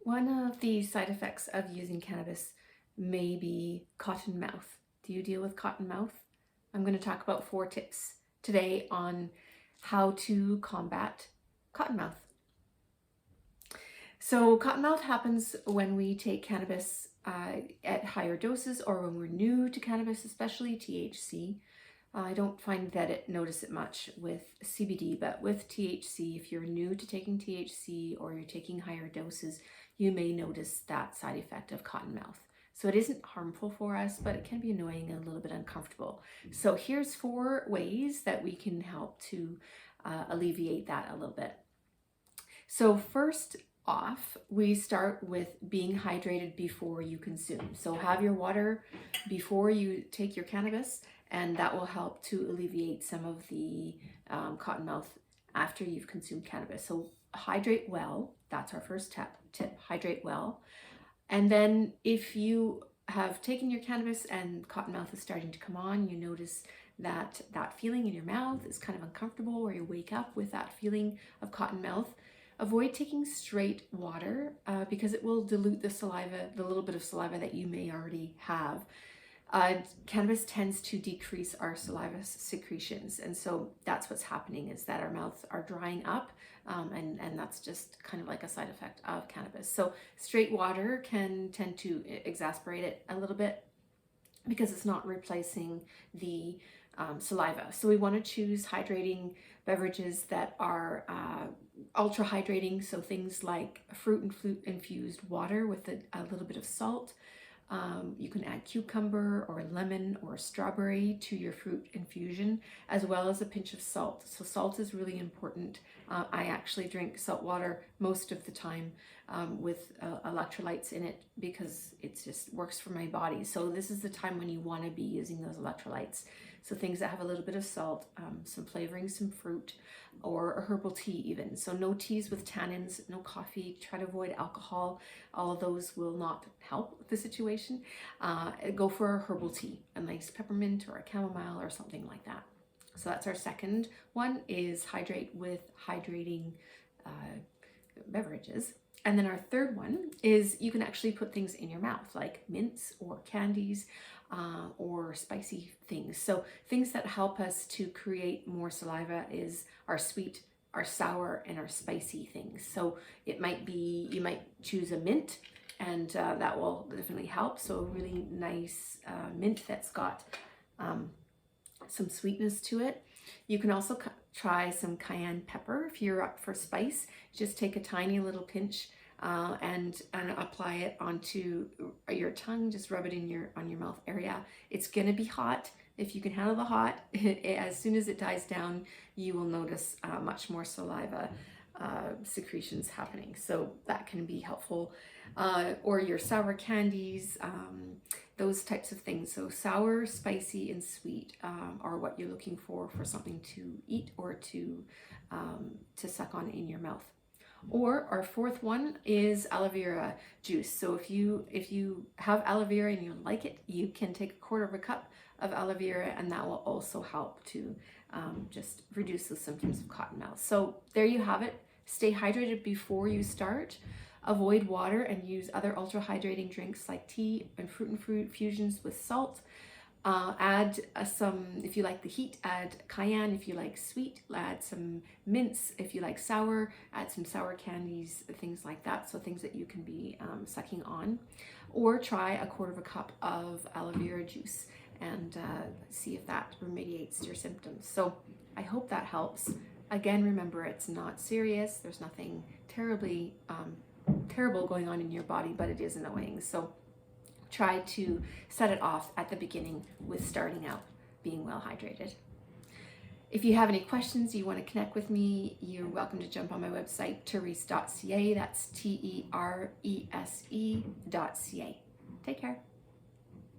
One of the side effects of using cannabis may be cotton mouth. Do you deal with cotton mouth? I'm going to talk about 4 tips today on how to combat cotton mouth. So cotton mouth happens when we take cannabis at higher doses, or when we're new to cannabis, especially THC. I don't find that it notice it much with CBD, but with THC, if you're new to taking THC or you're taking higher doses, you may notice that side effect of cotton mouth. So it isn't harmful for us, but it can be annoying and a little bit uncomfortable. So here's 4 ways that we can help to alleviate that a little bit. So first off, we start with being hydrated before you consume. So have your water before you take your cannabis, and that will help to alleviate some of the cotton mouth after you've consumed cannabis. So hydrate well. That's our first tip. Hydrate well. And then if you have taken your cannabis and cotton mouth is starting to come on, you notice that feeling in your mouth is kind of uncomfortable, or you wake up with that feeling of cotton mouth, avoid taking straight water because it will dilute the saliva, the little bit of saliva that you may already have. Cannabis tends to decrease our saliva secretions, and so that's what's happening, is that our mouths are drying up, and that's just kind of like a side effect of cannabis. So straight water can tend to exacerbate it a little bit because it's not replacing the saliva. So we want to choose hydrating beverages that are ultra hydrating, so things like fruit infused water with a little bit of salt. You can add cucumber or lemon or strawberry to your fruit infusion, as well as a pinch of salt. So salt is really important. I actually drink salt water most of the time with electrolytes in it, because it just works for my body. So this is the time when you want to be using those electrolytes. So things that have a little bit of salt, some flavoring, some fruit, or a herbal tea even. So no teas with tannins, no coffee, try to avoid alcohol. All of those will not help the situation. Go for a herbal tea, a nice peppermint or a chamomile or something like that. So that's our second one, is hydrate with hydrating beverages. And then our third one is you can actually put things in your mouth, like mints or candies or spicy things. So things that help us to create more saliva is our sweet, our sour, and our spicy things. So it might be, you might choose a mint, and that will definitely help. So a really nice mint that's got some sweetness to it. You can also try some cayenne pepper if you're up for spice. Just take a tiny little pinch and apply it onto your tongue. Just rub it in on your mouth area. It's gonna be hot. If you can handle the hot, as soon as it dies down, you will notice much more saliva secretions happening. So that can be helpful. Or your sour candies, those types of things. So sour, spicy, and sweet are what you're looking for something to eat or to suck on in your mouth. Or our fourth one is aloe vera juice. So if you have aloe vera and you like it, you can take 1/4 cup of aloe vera, and that will also help to just reduce the symptoms of cotton mouth. So there you have it. Stay hydrated before you start. Avoid water and use other ultra hydrating drinks like tea and fruit fusions with salt. Add some, if you like the heat, add cayenne. If you like sweet, add some mints. If you like sour, add some sour candies, things like that. So things that you can be sucking on. Or try 1/4 cup of aloe vera juice and see if that remediates your symptoms. So I hope that helps. Again, remember, it's not serious. There's nothing terribly terrible going on in your body, but it is annoying. So try to set it off at the beginning with starting out being well hydrated. If you have any questions, you want to connect with me, you're welcome to jump on my website, terese.ca. That's TERESE.ca. Take care.